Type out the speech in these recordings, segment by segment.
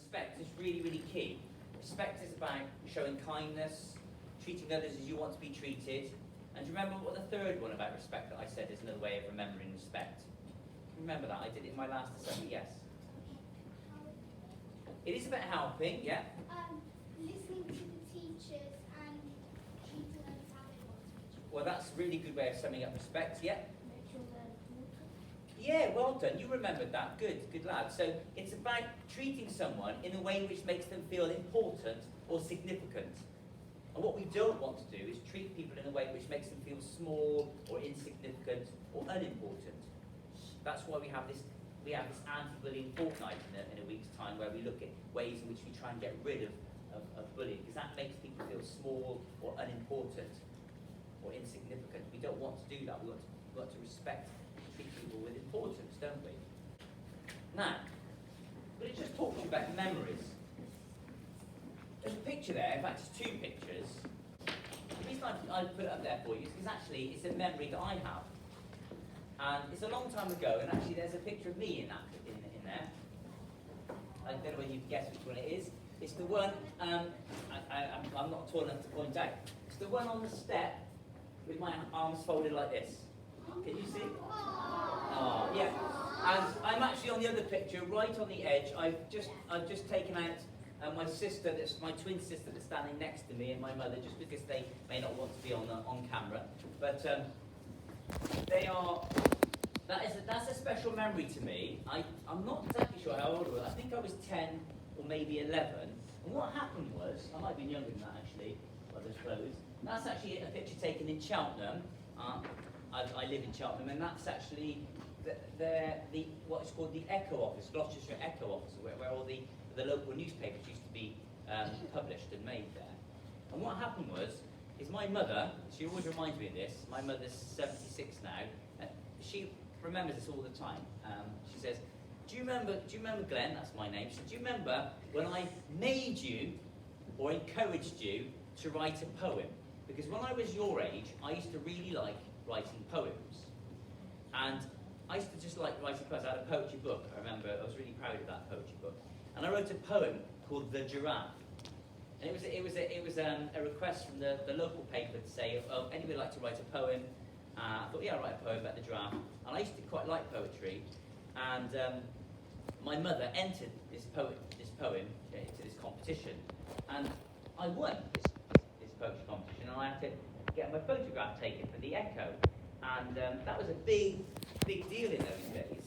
respect is really, really key. Respect is about showing kindness, treating others as you want to be treated. And do you remember what the third one about respect that I said is another way of remembering respect? Remember that? I did it in my last assembly, yes. It is about helping, yeah. Listening to the teachers and treating others how they want to be treated. Well, that's a really good way of summing up respect, yeah. Make sure they're important. Yeah, well done. You remembered that. Good lad. So it's about treating someone in a way which makes them feel important or significant. And what we don't want to do is treat people in a way which makes them feel small or insignificant or unimportant. That's why we have this anti-bullying fortnight in a week's time, where we look at ways in which we try and get rid of bullying, because that makes people feel small or unimportant or insignificant. We don't want to do that. We want to respect and treat people with importance, don't we? Now, but it just talks to you about memories. There's a picture there, in fact it's two pictures. The reason I put it up there for you is because actually it's a memory that I have. And it's a long time ago, and actually there's a picture of me in there. I don't know whether you can guess which one it is. It's the one, I'm not tall enough to point out. It's the one on the step with my arms folded like this. Can you see? Oh, yeah. And I'm actually on the other picture, right on the edge. I've just taken out my sister, my twin sister that's standing next to me, and my mother, just because they may not want to be on camera. But they are. That's a special memory to me. I'm not exactly sure how old I was. I think I was 10 or maybe 11. And what happened was, I might have been younger than that actually, by those clothes. That's actually a picture taken in Cheltenham. I live in Cheltenham, and that's actually the what is called the Echo Office, Gloucestershire Echo Office, where all the local newspapers used to be published and made there. And what happened was, is my mother, she always reminds me of this, my mother's 76 now, and she remembers this all the time. She says, do you remember Glenn, that's my name, she said, do you remember when I made you, or encouraged you, to write a poem? Because when I was your age, I used to really like writing poems. And I used to just like writing poems. I had a poetry book, I remember, I was really proud of that poetry book. And I wrote a poem called The Giraffe. And it was a request from the local paper to say, oh, anybody like to write a poem? I thought, yeah, I'll write a poem about the giraffe. And I used to quite like poetry. And my mother entered this poem into this competition. And I won this poetry competition. And I had to get my photograph taken for the Echo. And that was a big deal in those days,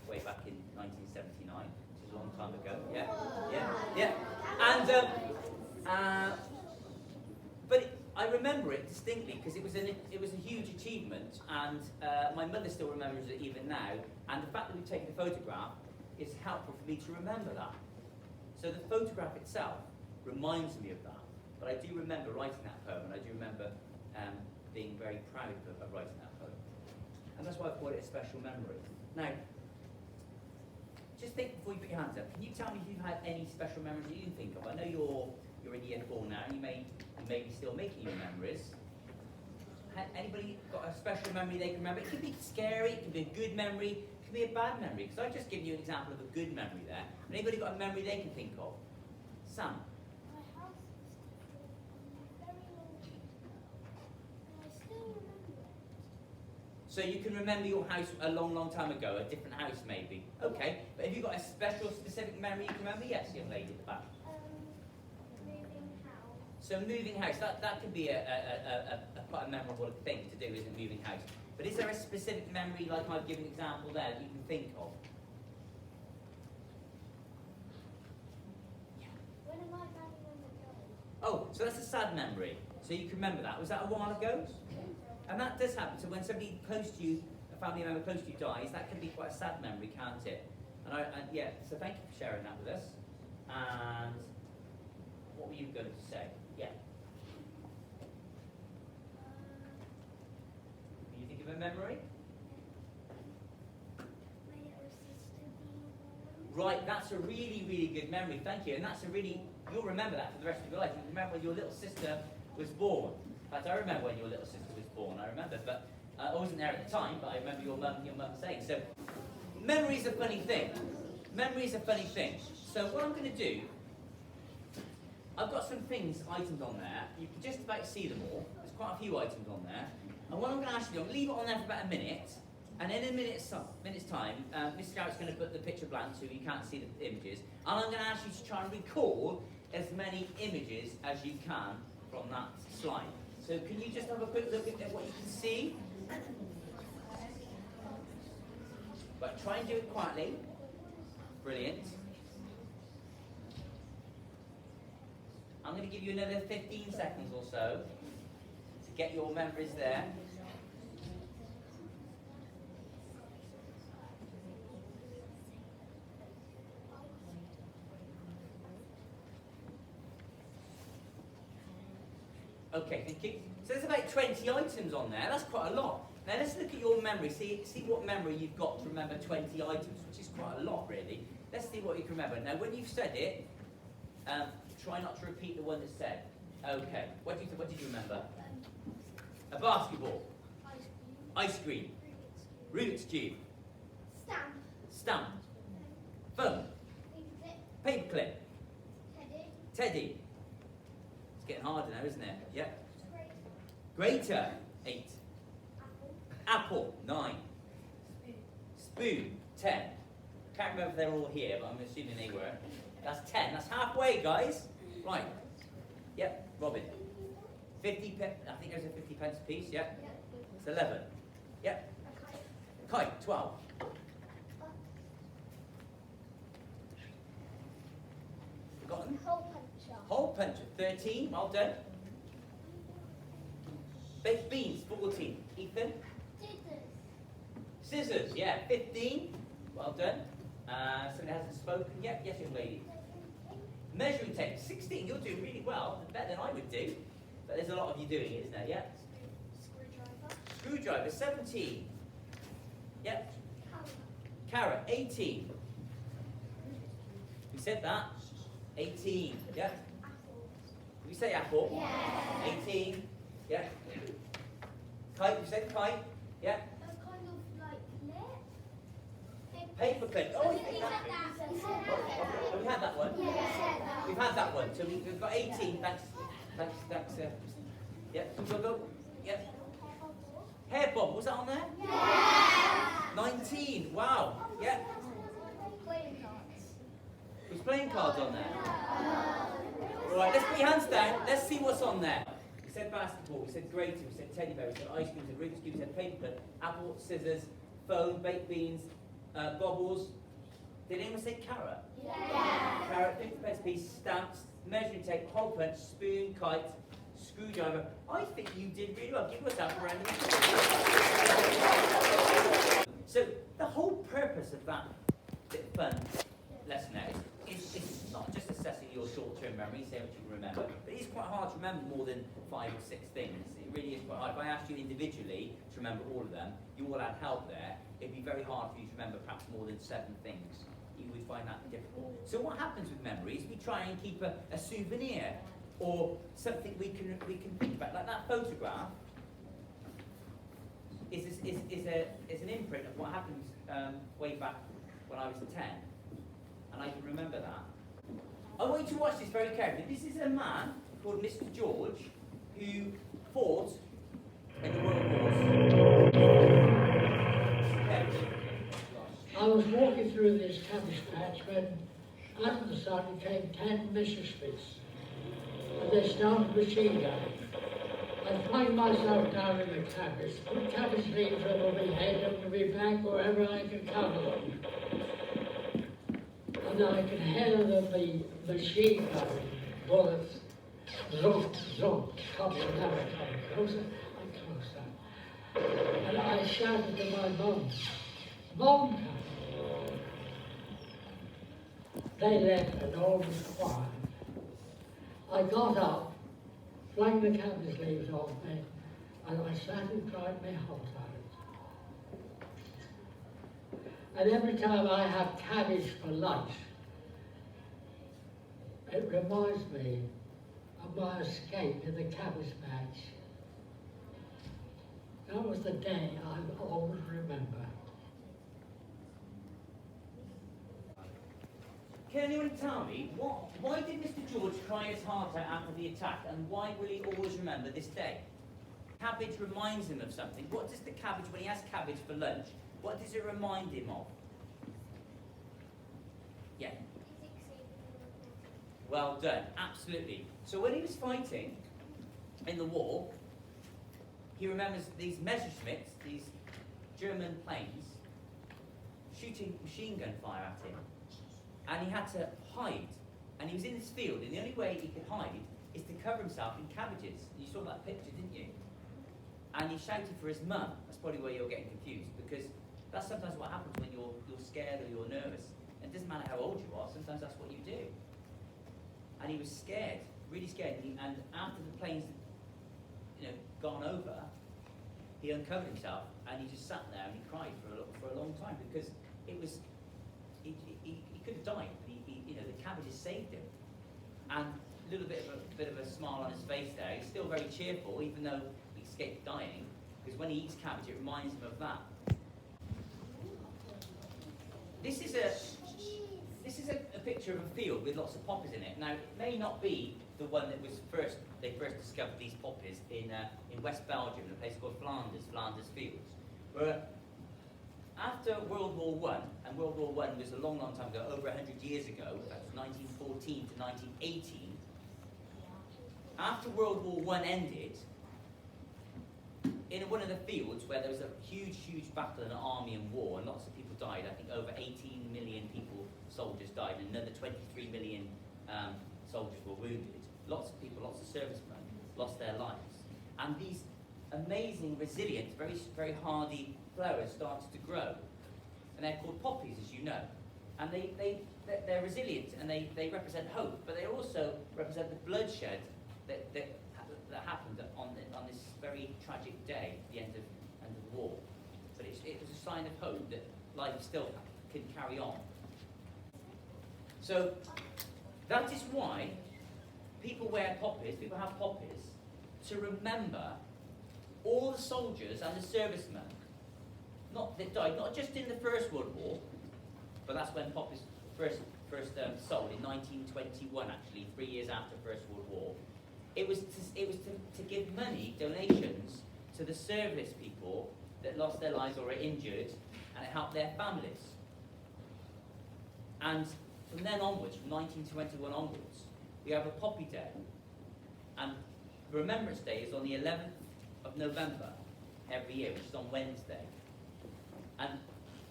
way back in 1979, which is a long time ago. Yeah. And but I remember it distinctly because it was a huge achievement, and my mother still remembers it even now. And the fact that we've taken the photograph is helpful for me to remember that. So the photograph itself reminds me of that. But I do remember writing that poem, and I do remember being very proud of writing that poem. And that's why I call it a special memory. Now, just think before you put your hands up. Can you tell me if you've had any special memories that you can think of? I know you're in year 4 now. You may be still making your memories. Anybody got a special memory they can remember? It can be scary. It can be a good memory. It can be a bad memory. Because I've just given you an example of a good memory there. Anybody got a memory they can think of? Sam. My house was destroyed a very long time ago, and I still remember it. So you can remember your house a long time ago, a different house maybe. Okay, but have you got a special, specific memory you can remember? Yes, young lady at the back. Moving house. So moving house, that could be a quite a memorable thing to do, isn't it, moving house? But is there a specific memory, like I've given an example there, that you can think of? When am I planning on the go? Oh, so that's a sad memory. So you can remember that. Was that a while ago? And that does happen. So when somebody close to you, a family member close to you dies, that can be quite a sad memory, can't it? And yeah, so thank you for sharing that with us. And what were you going to say? Yeah. Can you think of a memory? My little sister being born. Right, that's a really good memory. Thank you. And that's you'll remember that for the rest of your life. You remember when your little sister was born. In fact, I remember when your little sister was born. I remember, but I wasn't there at the time. But I remember your mum saying. So, memory's a funny thing. Memory is a funny thing. So what I'm going to do, I've got some things, items on there. You can just about see them all. There's quite a few items on there. And what I'm going to ask you, I'm going to leave it on there for about a minute. And in a minute's time, Mr. Garrett's going to put the picture blank so you can't see the images. And I'm going to ask you to try and recall as many images as you can from that slide. So can you just have a quick look at what you can see? But try and do it quietly. Brilliant. I'm going to give you another 15 seconds or so to get your memories there. Okay, thank you. So there's about 20 items on there. That's quite a lot. Now let's look at your memory. See what memory you've got to remember 20 items, which is quite a lot, really. Let's see what you can remember. Now, when you've said it, try not to repeat the one that's said. Okay. What did you remember? A basketball. Ice cream. Rubik's cube. Stamp. Phone. Paperclip. Teddy. It's getting harder now, isn't it? Yep. Grater. 8. Apple. 9. Spoon. 10. Can't remember if they're all here, but I'm assuming they were. That's 10. That's halfway, guys. Right. Yep. Robin. 50 pence. I think there's a 50 pence piece. Yep. It's 11. Yep. Kite. 12. Forgotten? Hole puncher. 13. Well done. Baked beans. 14. Ethan. Scissors. Yeah. 15. Well done. Somebody hasn't spoken yet. Yes, young lady. Measuring tape. 16. You're doing really well. Better than I would do. But there's a lot of you doing it, isn't there? Yeah. Screwdriver. 17. Yep. Carrot. 18. We said that. 18. Yep. Did we say apple? Yeah. 18. Yep. Kite. We said kite. Yep. Paperclip. Oh, we had that one. We've had that one. So we've got 18. Thanks. Yep. Go. Yep. Hair bob. Was that on there? Yeah. 19. Wow. Yep. Was playing cards on there? Right. Let's put your hands down. Let's see what's on there. We said basketball. We said grater. We said teddy bear. We said ice cream. We said Rubik's cube. We said paperclip. Apple, scissors, phone, baked beans. Bobbles. Did anyone say carrot? Yeah. Carrot, 50 pence piece, stamps, measuring tape, hole punch, spoon, kite, screwdriver. I think you did really well. Give yourself a round of applause. So the whole purpose of that bit of fun lesson now is not just assessing your short-term memory, say what you can remember, but it's quite hard to remember more than 5 or 6 things. It really is quite hard. If I asked you individually to remember all of them, you all had help there. It'd be very hard for you to remember perhaps more than 7 things. You would find that difficult. So what happens with memories? We try and keep a souvenir or something we can think about. Like that photograph is an imprint of what happened way back when I was 10, and I can remember that. I want you to watch this very carefully. This is a man called Mr. George who fought in the World Wars. I was walking through this cabbage patch when out of the sudden came 10 Mississippi's, and they started machine gunning. I flung myself down in the cabbage, put cabbage leaves over my head, over my back, wherever I could cover them. And I could hear the machine gun bullets, zoom, zoom, coming down, coming closer and closer. And I shouted to my mum, "Mum!" They left and all was quiet. I got up, flung the cabbage leaves off me, and I sat and cried my heart out. And every time I have cabbage for lunch, it reminds me of my escape in the cabbage patch. That was the day I always remember. can anyone tell me, why did Mr. George cry his heart out after the attack, and why will he always remember this day? Cabbage reminds him of something. What does the cabbage, when he has cabbage for lunch, what does it remind him of? Yeah. Well done, absolutely. So when he was fighting in the war, he remembers these Messerschmitts, these German planes, shooting machine gun fire at him. And he had to hide. And he was in this field, and the only way he could hide is to cover himself in cabbages. You saw that picture, didn't you? And he shouted for his mum. That's probably where you're getting confused, because that's sometimes what happens when you're scared or you're nervous. And it doesn't matter how old you are, sometimes that's what you do. And he was scared, really scared. And after the planes, gone over, he uncovered himself and he just sat there and he cried for a long time, because it was he could have died, but the cabbages saved him. And a little bit of a smile on his face there. He's still very cheerful, even though he escaped dying, because when he eats cabbage, it reminds him of that. This is a picture of a field with lots of poppies in it. Now, it may not be the one that they first discovered these poppies in West Belgium, in a place called Flanders Fields, where after World War I, and World War I was a long, long time ago, over 100 years ago, that was 1914 to 1918, after World War I ended, in one of the fields where there was a huge, huge battle and an army and war, and lots of people died, I think over 18 million soldiers died, and another 23 million soldiers were wounded. Lots of people, lots of servicemen lost their lives. And these amazing, resilient, very, very hardy flowers started to grow. And they're called poppies, as you know. And they're resilient, and they represent hope, but they also represent the bloodshed that happened on this very tragic day, the end of the war. But it was a sign of hope that life still can carry on. So that is why people wear poppies, people have poppies, to remember all the soldiers and the servicemen that died, not just in the First World War, but that's when poppies first sold in 1921, actually, 3 years after First World War. It was to give money, donations, to the service people that lost their lives or were injured, and it helped their families. And from then onwards, from 1921 onwards, we have a Poppy Day. And Remembrance Day is on the 11th of November every year, which is on Wednesday. And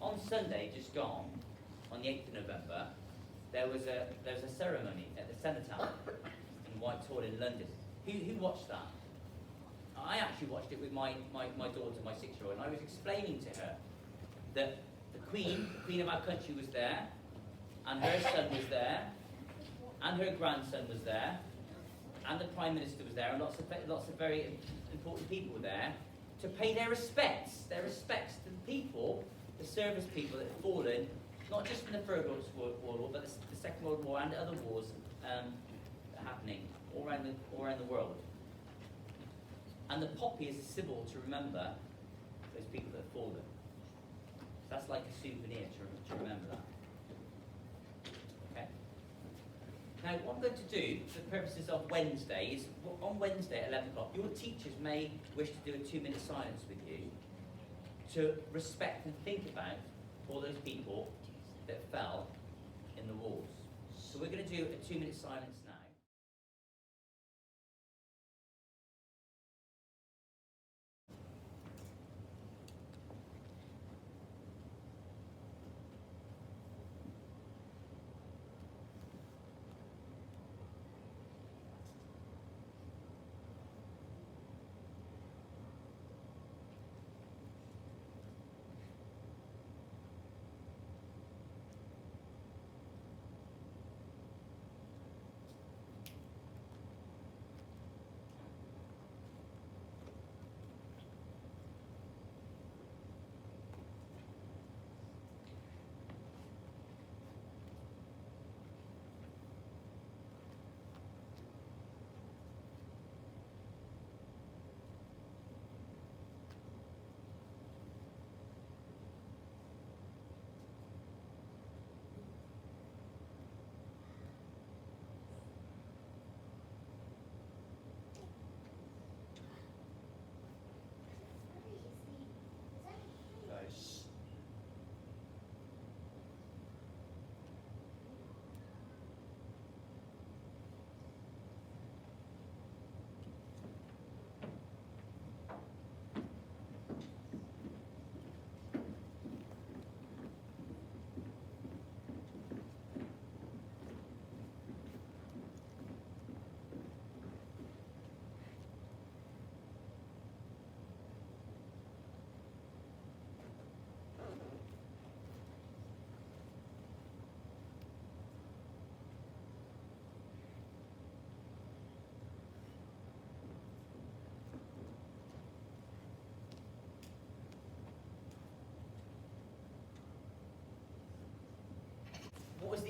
on Sunday, just gone, on the 8th of November, there was a ceremony at the Cenotaph in Whitehall in London. Who watched that? I actually watched it with my daughter, my 6-year-old, and I was explaining to her that the Queen of our country was there, and her son was there, and her grandson was there, and the Prime Minister was there, and lots of very important people were there to pay their respects to the people, the service people that had fallen, not just in the First World War, but the Second World War and other wars happening all around the world. And the poppy is a symbol to remember those people that have fallen. That's like a souvenir to remember that. Okay? Now, what I'm going to do, for the purposes of Wednesday, is on Wednesday at 11 o'clock, your teachers may wish to do a 2-minute silence with you to respect and think about all those people that fell in the wars. So we're going to do a 2-minute silence now.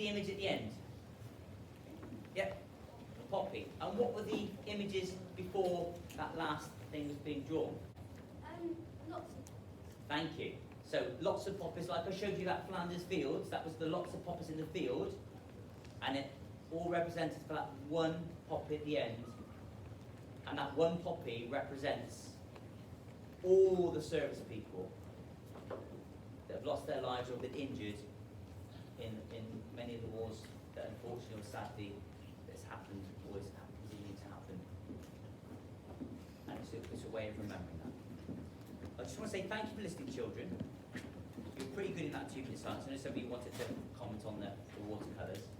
the image at the end? Yep, the poppy. And what were the images before that last thing was being drawn? Lots of Thank you. So lots of poppies, like I showed you that Flanders Fields, that was the lots of poppies in the field, and it all represented for that one poppy at the end. And that one poppy represents all the service people that have lost their lives or been injured in many of the wars that unfortunately or sadly that's happened, always continuing to happen. And it's a way of remembering that. I just want to say thank you for listening, children. You're pretty good in that 2 minute silence. I know somebody wanted to comment on the watercolours.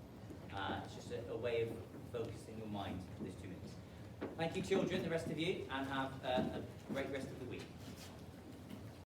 It's just a way of focusing your mind for this 2 minutes. Thank you, children, the rest of you, and have a great rest of the week.